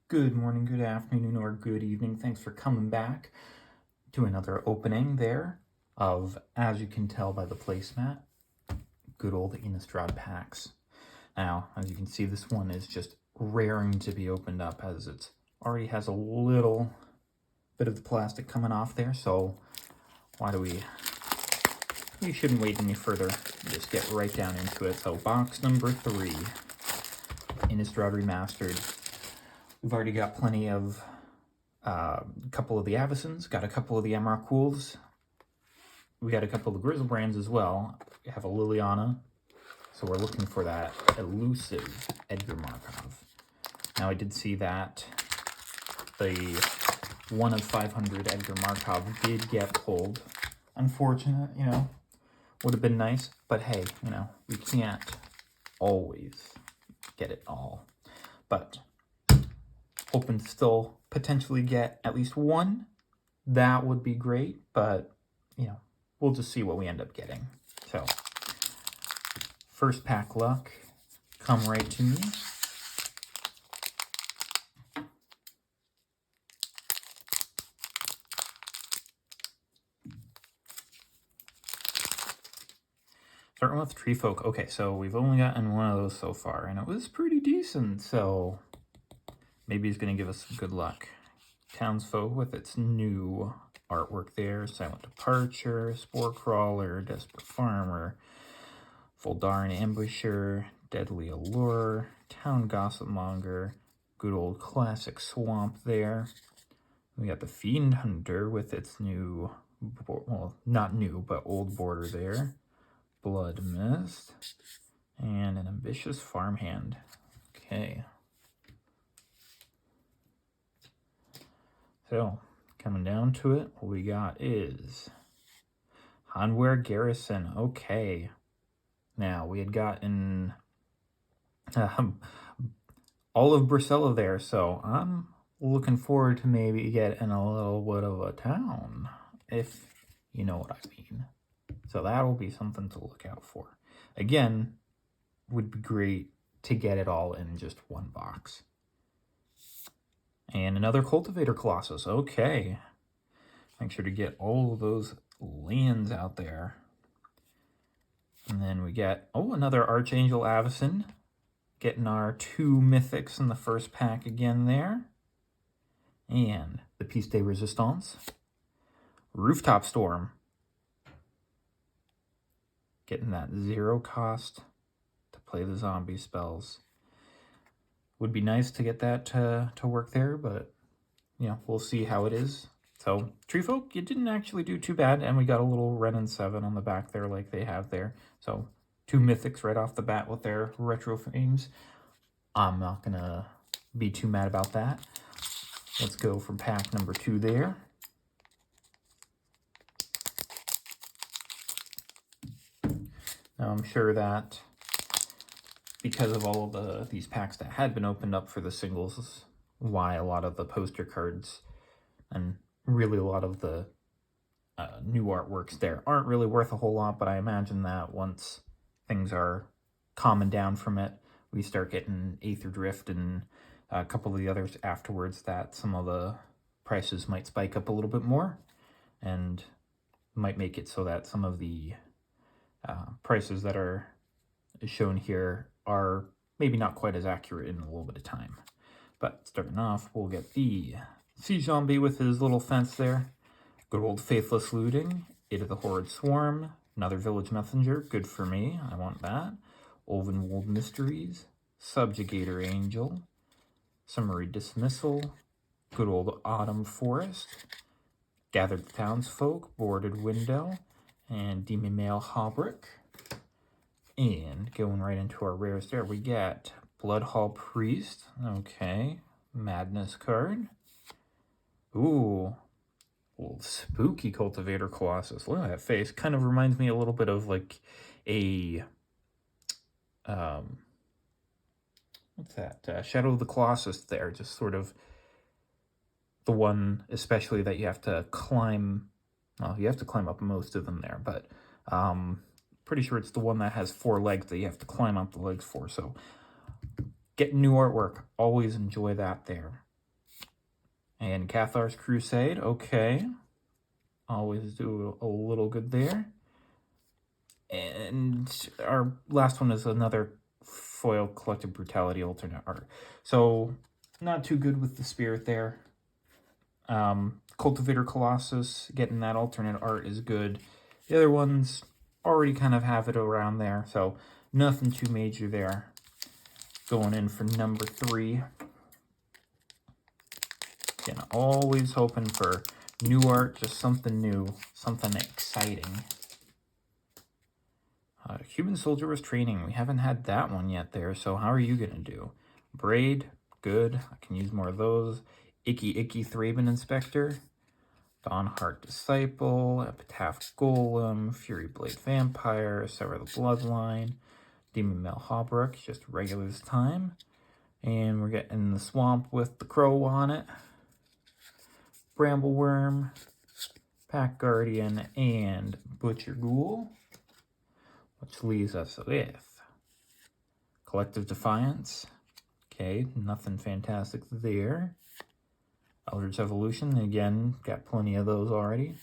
Good morning, good afternoon, or good evening. Thanks for coming back to another opening there of, as you can tell by the placemat, good old Innistrad packs. Now, as you can see, this one is just raring to be opened up as it already has a little bit of the plastic coming off there, so we shouldn't wait any further. Just get right down into it. So box number 3, Innistrad Remastered. We've already got plenty of a couple of the Avacens, got a couple of the Emrakuls. We got a couple of the Grizzlebrands as well. We have a Liliana, so we're looking for that elusive Edgar Markov. Now I did see that the 1 of 500 Edgar Markov did get pulled. Unfortunate, would have been nice, but hey, we can't always get it all. But hoping to still potentially get at least one. That would be great, but, we'll just see what we end up getting. So, first pack luck, come right to me. Starting with Tree Folk. Okay, so we've only gotten one of those so far, and it was pretty decent, so maybe he's going to give us some good luck. Townsfolk with its new artwork there. Silent Departure, Spore Crawler, Desperate Farmer, Voldaran Ambusher, Deadly Allure, Town Gossip Monger, good old classic Swamp there. We got the Fiend Hunter with its new, well, not new, but old border there. Blood Mist, and an Ambitious Farmhand. Okay. So, coming down to it, what we got is Hanweir Garrison. Okay. Now, we had gotten all of Bracella there, so I'm looking forward to maybe getting a little bit of a town, if you know what I mean. So that'll be something to look out for. Again, would be great to get it all in just one box. And another Cultivator Colossus. Okay. Make sure to get all of those lands out there. And then we get, another Archangel Avacyn. Getting our 2 mythics in the first pack again there. And the Piece de Resistance. Rooftop Storm. Getting that 0 cost to play the zombie spells. Would be nice to get that to work there, but, we'll see how it is. So, Tree Folk, you didn't actually do too bad, and we got a little Ren and 7 on the back there like they have there. So, 2 mythics right off the bat with their retro themes. I'm not going to be too mad about that. Let's go from pack number 2 there. Now, I'm sure that because of all of these packs that had been opened up for the singles, is why a lot of the poster cards and really a lot of the new artworks there aren't really worth a whole lot, but I imagine that once things are calming down from it, we start getting Aether Drift and a couple of the others afterwards, that some of the prices might spike up a little bit more and might make it so that some of the prices that are shown here are maybe not quite as accurate in a little bit of time. But starting off, we'll get the Sea Zombie with his little fence there. Good old Faithless Looting. Eight of the Horrid Swarm. Another Village Messenger. Good for me. I want that. Olvenwold Mysteries. Subjugator Angel. Summary Dismissal. Good old Autumn Forest. Gathered Townsfolk. Boarded Window. And Demon Male Haubrick. And going right into our rares there, we get Bloodhall Priest. Okay. Madness card. Ooh. Old spooky Cultivator Colossus. Look at that face. Kind of reminds me a little bit of like a... what's that? Shadow of the Colossus there. Just sort of the one especially that you have to climb... Well, you have to climb up most of them there, but pretty sure it's the one that has 4 legs that you have to climb up the legs for. So get new artwork. Always enjoy that there. And Cathar's Crusade, okay. Always do a little good there. And our last one is another foil Collective Brutality alternate art. So not too good with the spirit there. Cultivator Colossus, getting that alternate art is good. The other ones already kind of have it around there, so nothing too major there. Going in for number 3. Again, always hoping for new art, just something new, something exciting. Human Soldier was training. We haven't had that one yet there, so how are you going to do? Braid, good. I can use more of those. Icky Thraben Inspector. Dawnheart Disciple. Epitaph Golem. Fury Blade Vampire. Sever the Bloodline. Demon Male Hawbrook, just regular this time. And we're getting the Swamp with the Crow on it. Brambleworm. Pack Guardian, and Butcher Ghoul. Which leaves us with Collective Defiance. Okay, nothing fantastic there. Eldritch Evolution, again, got plenty of those already.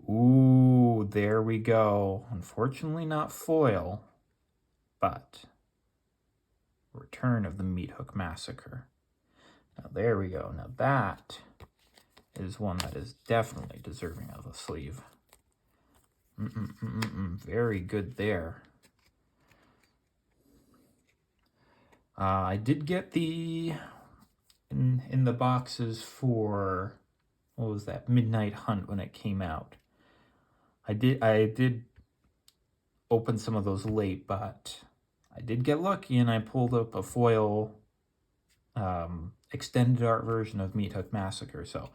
Ooh, there we go. Unfortunately not foil, but Return of the Meathook Massacre. Now there we go. Now that is one that is definitely deserving of a sleeve. Very good there. I did get the in the boxes for, what was that, Midnight Hunt when it came out. I did open some of those late, but I did get lucky and I pulled up a foil extended art version of Meathook Massacre, so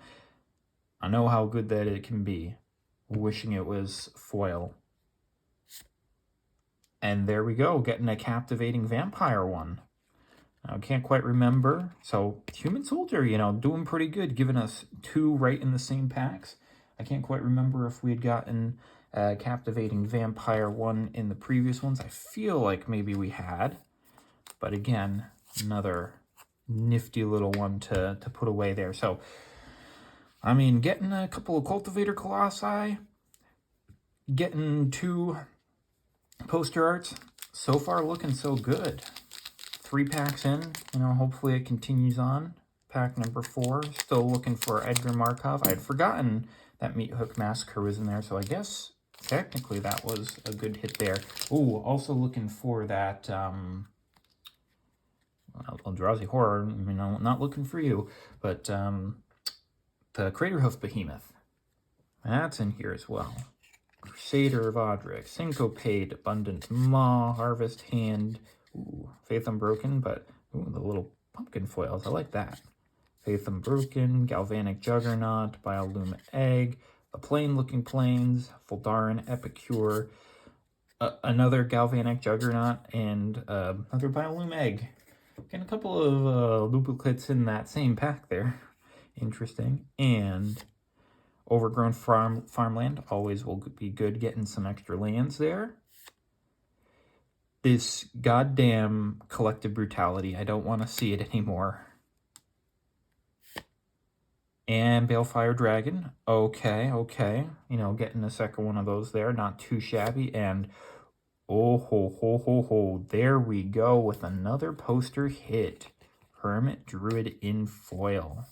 I know how good that it can be. Wishing it was foil. And there we go, getting a captivating vampire one. I can't quite remember. So Human Soldier, you know, doing pretty good, giving us 2 right in the same packs. I can't quite remember if we had gotten a captivating vampire one in the previous ones. I feel like maybe we had. But again, another nifty little one to put away there. So, I mean, getting a couple of Cultivator Colossi, getting 2 poster arts, so far looking so good. 3 packs in, you know, hopefully it continues on. Pack number 4, still looking for Edgar Markov. I had forgotten that Meathook Massacre was in there, so I guess technically that was a good hit there. Ooh, also looking for that Eldrazi Horror, you know, not looking for you, but the Craterhoof Behemoth. That's in here as well. Crusader of Odric, Syncopate, Abundant Maw, Harvest Hand, ooh, Faith Unbroken, but ooh, the little pumpkin foils, I like that. Faith Unbroken, Galvanic Juggernaut, Biolume Egg, the Plain-Looking Plains, Foldarin Epicure, another Galvanic Juggernaut, and another Biolume Egg. Getting a couple of duplicates in that same pack there. Interesting. And Overgrown Farmland, always will be good getting some extra lands there. This goddamn Collective Brutality, I don't want to see it anymore. And Balefire Dragon, okay. You know, getting a second one of those there, not too shabby. And oh ho, there we go with another poster hit. Hermit Druid in foil.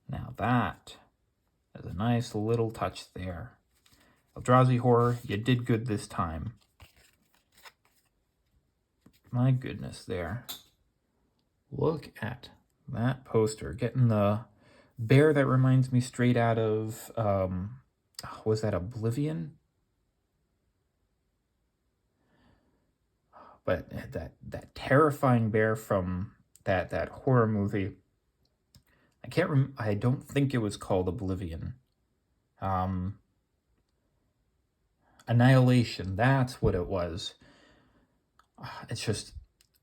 Now that is a nice little touch there. Eldrazi Horror, you did good this time. My goodness there. Look at that poster. Getting the bear that reminds me straight out of, was that Oblivion? But that terrifying bear from that horror movie. I don't think it was called Oblivion. Annihilation, that's what it was. It's just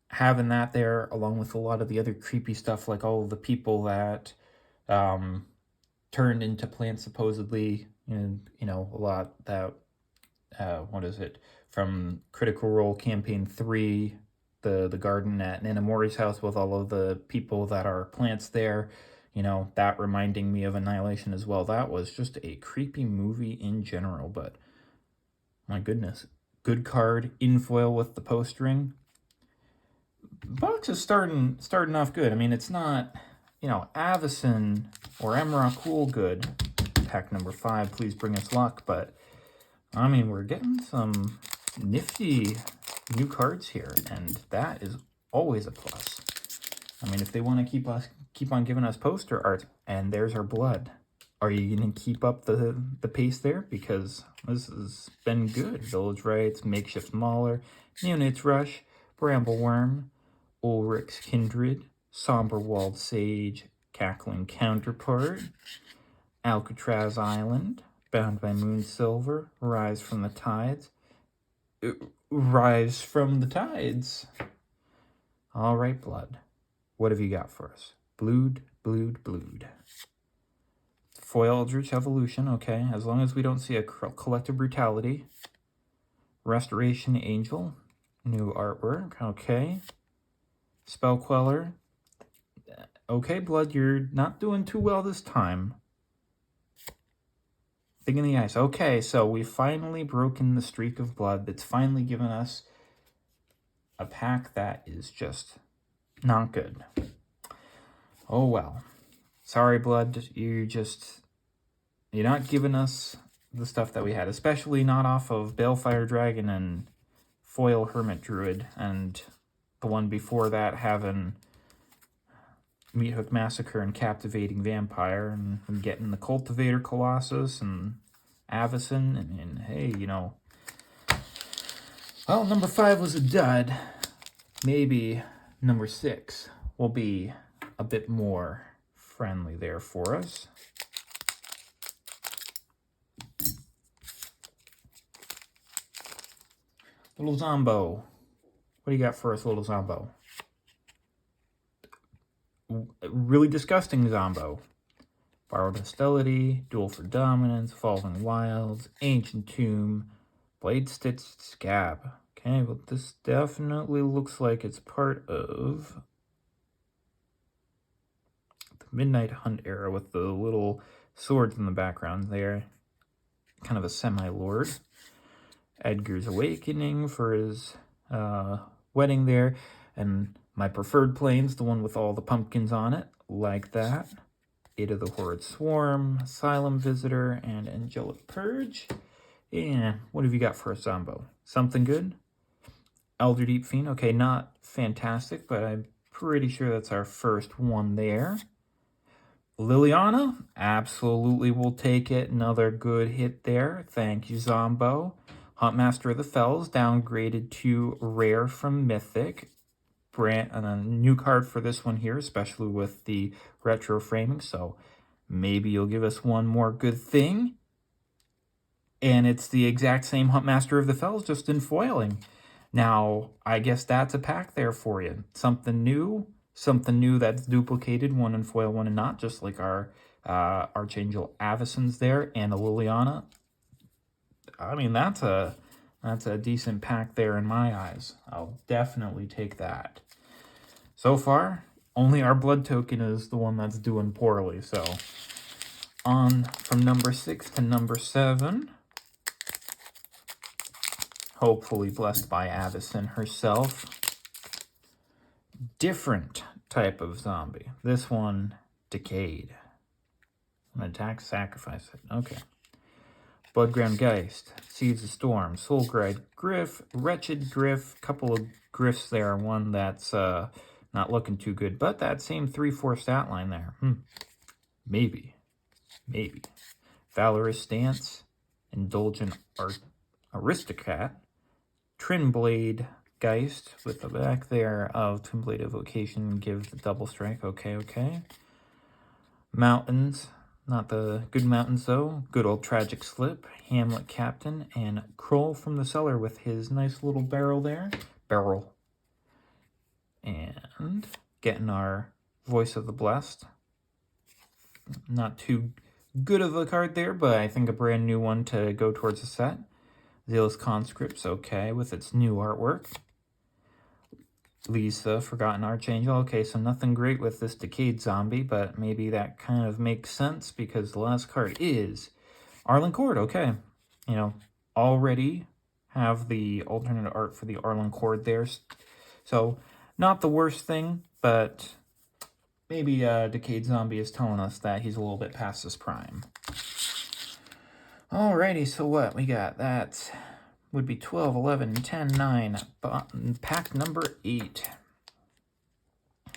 having that there along with a lot of the other creepy stuff, like all of the people that turned into plants supposedly, and you know, a lot that what is it, from Critical Role Campaign 3, the garden at Nana Mori's house with all of the people that are plants there, You know, that reminding me of Annihilation as well. That was just a creepy movie in general, but my goodness. Good card, in foil with the post-ring. Box is starting off good. I mean, it's not, you know, Avacyn or Emrakul good. Pack number 5, please bring us luck. But, I mean, we're getting some nifty new cards here, and that is always a plus. I mean, if they want to keep on giving us poster art, and there's our blood, are you going to keep up the pace there? Because this has been good. Village Rites, Makeshift Mauler, Neonate Rush, Brambleworm, Ulrich's Kindred, Somber Walled Sage, Cackling Counterpart, Alcatraz Island, Bound by Moonsilver, Rise from the Tides. Rise from the Tides. All right, blood. What have you got for us? Blood. Foil Eldritch Evolution, okay. As long as we don't see a Collective Brutality. Restoration Angel, new artwork, okay. Spell Queller. Okay, blood, you're not doing too well this time. Thing in the Ice. Okay, so we've finally broken the streak of blood. That's finally given us a pack that is just not good. Oh well. Sorry, blood. You're not giving us the stuff that we had, especially not off of Balefire Dragon and Foil Hermit Druid, and the one before that having Meathook Massacre and Captivating Vampire, and getting the Cultivator Colossus and Avacyn, and hey, you know, well, number 5 was a dud. Maybe number 6 will be a bit more friendly there for us. Little Zombo. What do you got for us, little Zombo? Really disgusting Zombo. Borrowed Hostility, Duel for Dominance, Evolving Wilds, Ancient Tomb, Blade Stitched Scab. Okay, well, this definitely looks like it's part of the Midnight Hunt era with the little swords in the background there. Kind of a semi-lord. Edgar's Awakening for his wedding there. And my preferred planes, the one with all the pumpkins on it, like that. Eight of the Horrid Swarm, Asylum Visitor, and Angelic Purge. And what have you got for a Zombo? Something good? Elder Deep Fiend. Okay, not fantastic, but I'm pretty sure that's our first one there. Liliana, absolutely will take it. Another good hit there. Thank you, Zombo. Huntmaster of the Fells, downgraded to rare from Mythic. And a new card for this one here, especially with the retro framing. So maybe you'll give us one more good thing. And it's the exact same Huntmaster of the Fells, just in foiling. Now, I guess that's a pack there for you. Something new that's duplicated, one in foil, one in not, just like our Archangel Avacyn's there, and a Liliana. I mean, that's a decent pack there in my eyes. I'll definitely take that. So far, only our blood token is the one that's doing poorly. So, on from number 6 to number 7. Hopefully blessed by Avacyn herself. Different type of zombie. This one, Decayed. An attack, sacrifice it. Okay. Bloodground Geist, Seeds of Storm, Soulgride Griff, Wretched Griff, couple of Griffs there, one that's not looking too good, but that same 3/4 stat line there. Maybe. Valorous Stance, Indulgent Aristocrat, Trinblade Geist with the back there of Twinblade Evocation, give the double strike. Okay. Mountains. Not the good mountains, though. Good old Tragic Slip, Hamlet Captain, and Kroll from the Cellar with his nice little barrel there. And getting our Voice of the Blessed. Not too good of a card there, but I think a brand new one to go towards the set. Zealous Conscripts, okay, with its new artwork. Lisa, Forgotten Archangel. Okay, so nothing great with this Decayed Zombie, but maybe that kind of makes sense because the last card is Arlen Cord. Okay, you know, already have the alternate art for the Arlen Cord there. So, not the worst thing, but maybe Decayed Zombie is telling us that he's a little bit past his prime. Alrighty, so what we got? That would be 12, 11, 10, 9. Pack number 8.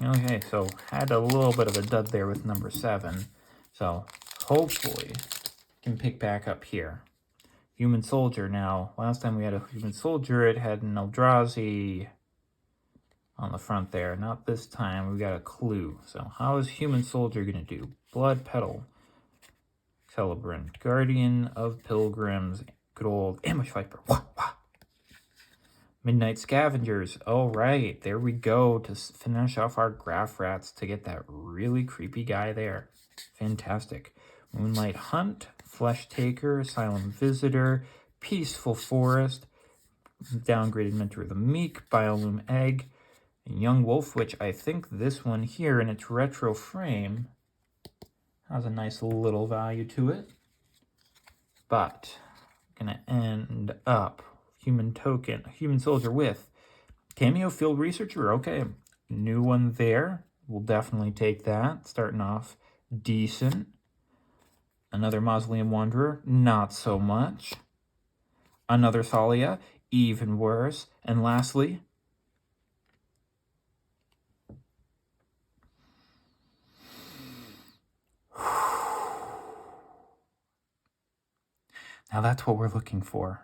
Okay, so had a little bit of a dud there with number 7. So hopefully can pick back up here. Human Soldier now. Last time we had a Human Soldier, it had an Eldrazi on the front there. Not this time. We got a clue. So how is Human Soldier going to do? Blood Petal. Celebrant. Guardian of Pilgrims. Good old Ambush Viper. Wah, wah. Midnight Scavengers. All right, there we go to finish off our Graph Rats to get that really creepy guy there. Fantastic. Moonlight Hunt. Flesh Taker. Asylum Visitor. Peaceful Forest. Downgraded Mentor of the Meek. Biolume Egg. And Young Wolf, which I think this one here in its retro frame has a nice little value to it. But gonna end up Human Soldier with Cameo Field Researcher. Okay, new one there. We'll definitely take that. Starting off decent. Another Mausoleum Wanderer, not so much. Another Thalia, even worse. And lastly, now that's what we're looking for.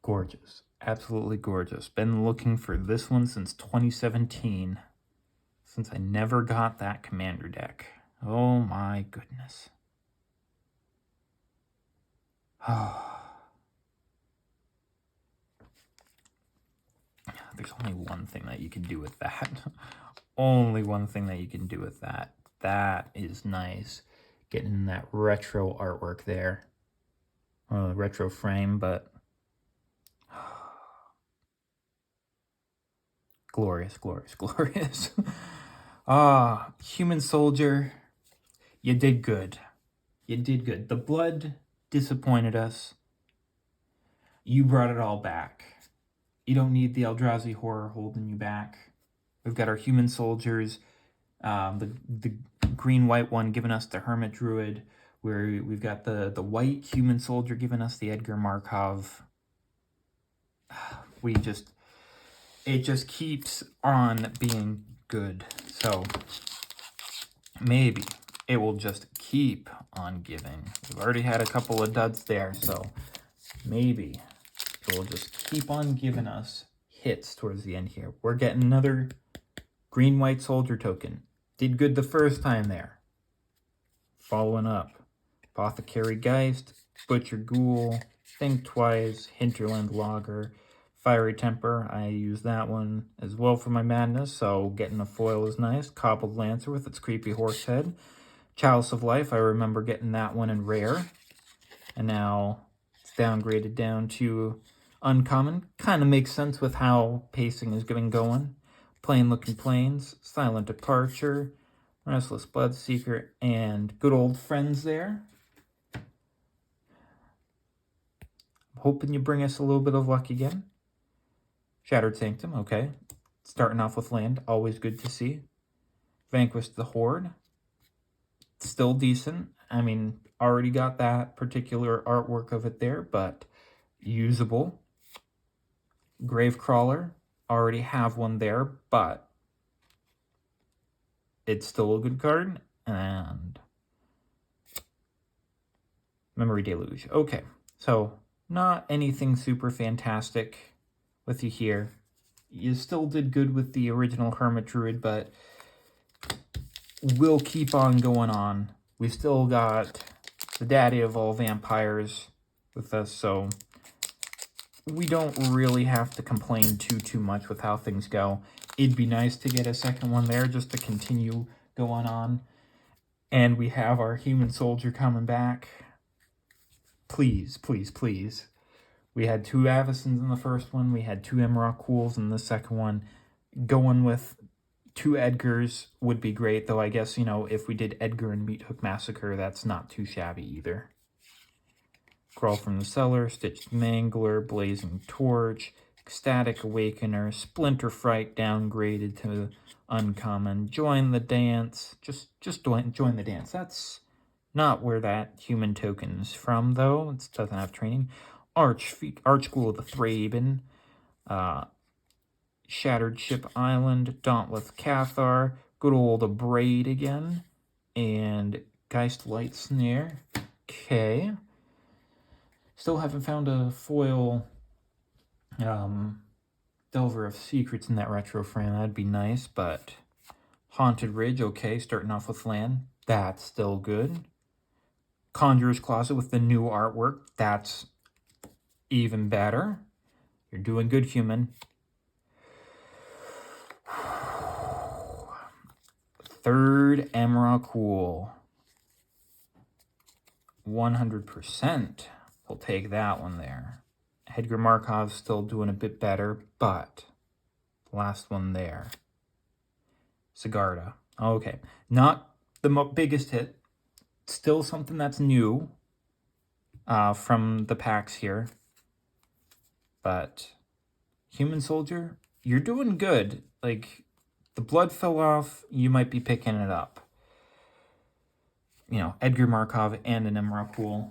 Gorgeous. Absolutely gorgeous. Been looking for this one since 2017. Since I never got that commander deck. Oh my goodness. There's only one thing that you can do with that. Only one thing that you can do with that. That is nice. Getting that retro artwork there. Retro frame, but glorious, glorious, glorious. Human Soldier, you did good. You did good. The blood disappointed us. You brought it all back. You don't need the Eldrazi horror holding you back. We've got our Human Soldiers, the green-white one giving us the Hermit Druid, where we've got the white Human Soldier giving us the Edgar Markov. It just keeps on being good. So maybe it will just keep on giving. We've already had a couple of duds there, so maybe it will just keep on giving us hits towards the end here. We're getting another green-white soldier token. Did good the first time there. Following up. Apothecary Geist, Butcher Ghoul, Think Twice, Hinterland Logger, Fiery Temper. I use that one as well for my madness, so getting a foil is nice. Cobbled Lancer with its creepy horse head. Chalice of Life, I remember getting that one in rare. And now it's downgraded down to uncommon. Kind of makes sense with how pacing is getting going. Plain Looking Plains, Silent Departure, Restless Bloodseeker, and good old friends there. Hoping you bring us a little bit of luck again. Shattered Sanctum, okay. Starting off with land, always good to see. Vanquished the Horde. Still decent. I mean, already got that particular artwork of it there, but usable. Gravecrawler, already have one there, but it's still a good card. And Memory Deluge. Okay, so not anything super fantastic with you here. You still did good with the original Hermit Druid, but we'll keep on going on. We still got the daddy of all vampires with us, so we don't really have to complain too much with how things go. It'd be nice to get a second one there just to continue going on. And we have our Human Soldier coming back. Please, please, please. We had 2 Avacens in the first one. We had 2 Emrakuls in the second one. Going with 2 Edgars would be great, though I guess, if we did Edgar and Meathook Massacre, that's not too shabby either. Crawl from the Cellar, Stitched Mangler, Blazing Torch, Ecstatic Awakener, Splinter Fright downgraded to uncommon. Join the Dance. Just join the dance. That's not where that human token's from, though. It doesn't have training. Archghoul of the Thraben, Shattered Ship Island, Dauntless Cathar, good old Braid again, and Geist Light Snare. Okay. Still haven't found a foil Delver of Secrets in that retro frame. That'd be nice, but Haunted Ridge, okay, starting off with land. That's still good. Conjurer's Closet with the new artwork. That's even better. You're doing good, human. Third Emrakul. 100%. We'll take that one there. Edgar Markov still doing a bit better, but last one there. Sigarda. Okay. Not the biggest hit. Still something that's new from the packs here. But Human Soldier, you're doing good. Like, the blood fell off, you might be picking it up. Edgar Markov and an Emrakul.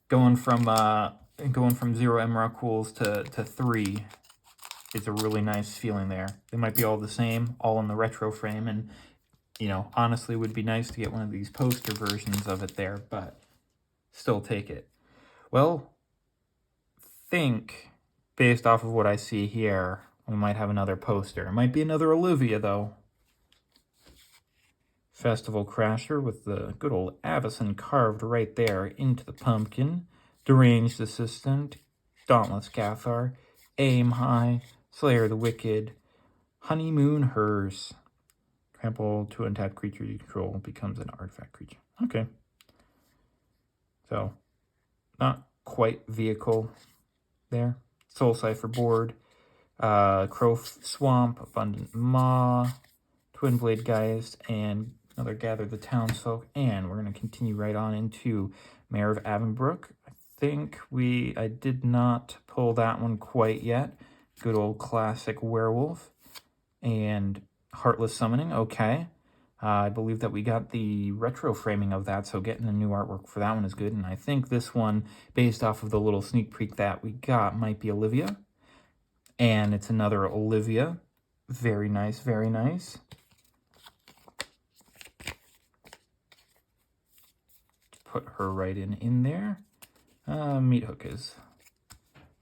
Going from 0 Emrakuls to 3 is a really nice feeling there. They might be all the same, all in the retro frame, and honestly, it would be nice to get one of these poster versions of it there, but still take it. Well, think, based off of what I see here, we might have another poster. It might be another Olivia, though. Festival Crasher with the good old Avacen carved right there into the pumpkin. Deranged Assistant, Dauntless Cathar, Aim High, Slayer of the Wicked, Honeymoon Hers. Trample to untapped creature you control becomes an artifact creature. Okay. So, not quite vehicle there. Soul Cipher board. Crow Swamp, Abundant Maw, Twin Blade Geist, and another Gather the Townsfolk. And we're going to continue right on into Mayor of Avonbrook. I think I did not pull that one quite yet. Good old classic Werewolf. And Heartless Summoning, okay. I believe that we got the retro framing of that, so getting the new artwork for that one is good. And I think this one, based off of the little sneak peek that we got, might be Olivia. And it's another Olivia. Very nice, very nice. Put her right in there. Meathook is...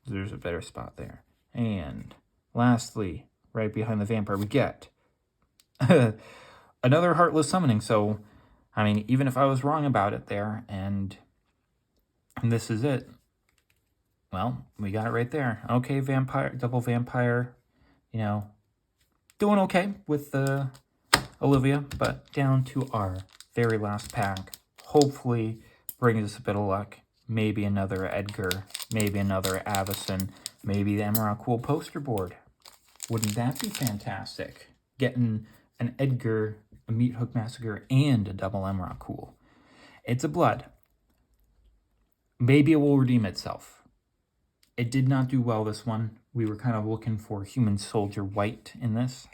There's a better spot there. And lastly, right behind the vampire, we get another Heartless Summoning. So, I mean, even if I was wrong about it there, and this is it, well, we got it right there. Okay, vampire, double vampire, doing okay with the Olivia, but down to our very last pack. Hopefully brings us a bit of luck. Maybe another Edgar, maybe another Avacen, maybe the Emrakul poster board. Wouldn't that be fantastic? Getting an Edgar, a Meathook Massacre, and a double Emrakul. It's a blood. Maybe it will redeem itself. It did not do well, this one. We were kind of looking for Human Soldier White in this.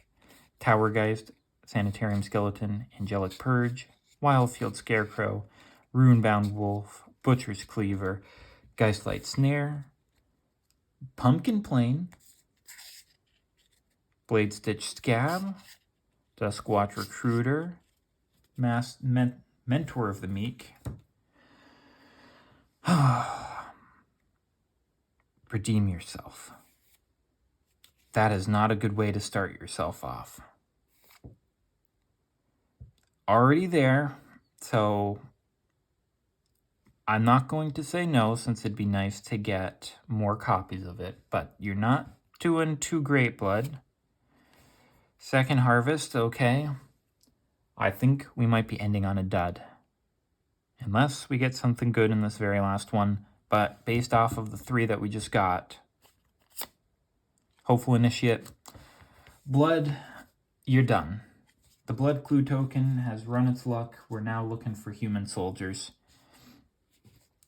Towergeist, Sanitarium Skeleton, Angelic Purge, Wildfield Scarecrow, Runebound Wolf, Butcher's Cleaver, Geistlight Snare, Pumpkin Plane, Blade Stitch Scab, Duskwatch Recruiter, Mentor of the Meek. Redeem yourself. That is not a good way to start yourself off. Already there, so I'm not going to say no, since it'd be nice to get more copies of it, but you're not doing too great, Blood. Second Harvest, okay. I think we might be ending on a dud. Unless we get something good in this very last one, but based off of the 3 that we just got, Hopeful Initiate, Blood, you're done. The Blood Clue token has run its luck. We're now looking for human soldiers.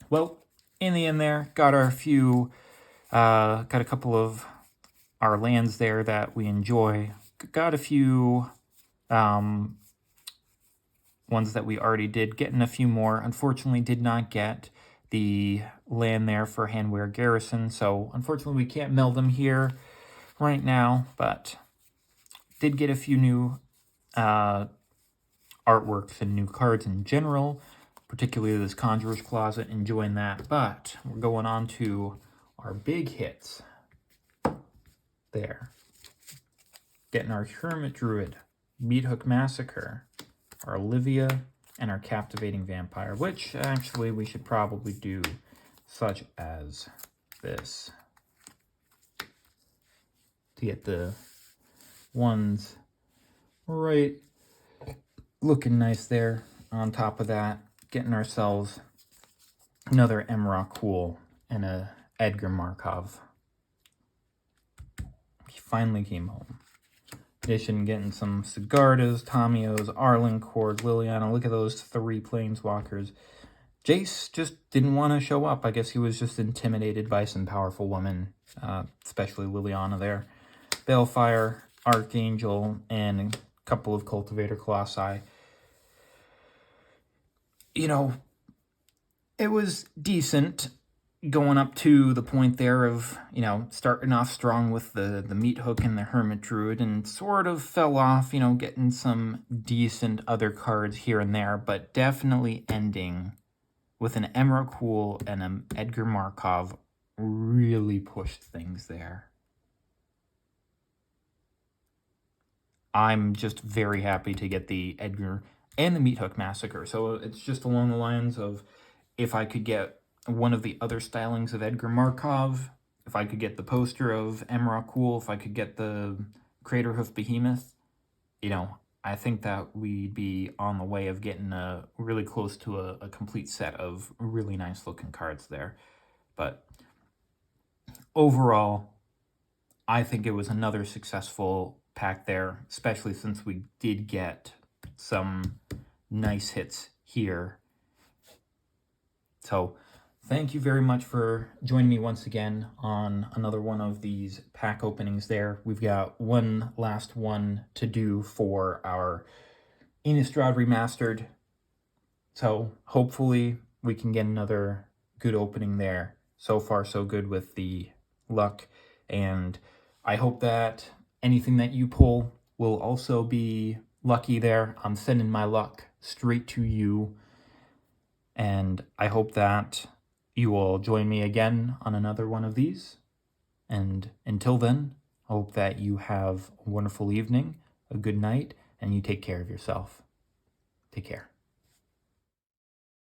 Well, in the end there, got our few, got a couple of our lands there that we enjoy. Got a few ones that we already did, getting a few more. Unfortunately, did not get the land there for Handwear Garrison, so unfortunately we can't mill them here right now, but did get a few new artworks and new cards in general, particularly this Conjurer's Closet, enjoying that. But we're going on to our big hits there. Getting our Hermit Druid, Meathook Massacre, our Olivia, and our Captivating Vampire, which actually we should probably do such as this to get the ones right looking nice there. On top of that, getting ourselves another Emrakul and a Edgar Markov. He finally came home. Addition, getting some Sigardas, Tamios, Arlencord, Liliana. Look at those 3 planeswalkers. Jace just didn't want to show up. I guess he was just intimidated by some powerful women, especially Liliana there. Balefire, Archangel, and a couple of Cultivator Colossi. You know, it was decent going up to the point there of, you know, starting off strong with the Meathook and the Hermit Druid, and sort of fell off, you know, getting some decent other cards here and there, but definitely ending with an Emrakul and an Edgar Markov really pushed things there. I'm just very happy to get the Edgar and the Meathook Massacre. So it's just along the lines of, if I could get one of the other stylings of Edgar Markov, if I could get the poster of Emrakul, if I could get the Craterhoof Behemoth, you know, I think that we'd be on the way of getting really close to a complete set of really nice looking cards there. But overall, I think it was another successful pack there, especially since we did get some nice hits here. So thank you very much for joining me once again on another one of these pack openings there. We've got one last one to do for our Innistrad Remastered. So hopefully we can get another good opening there. So far, so good with the luck. And I hope that anything that you pull will also be lucky there. I'm sending my luck straight to you. And I hope that you will join me again on another one of these. And until then, I hope that you have a wonderful evening, a good night, and you take care of yourself. Take care.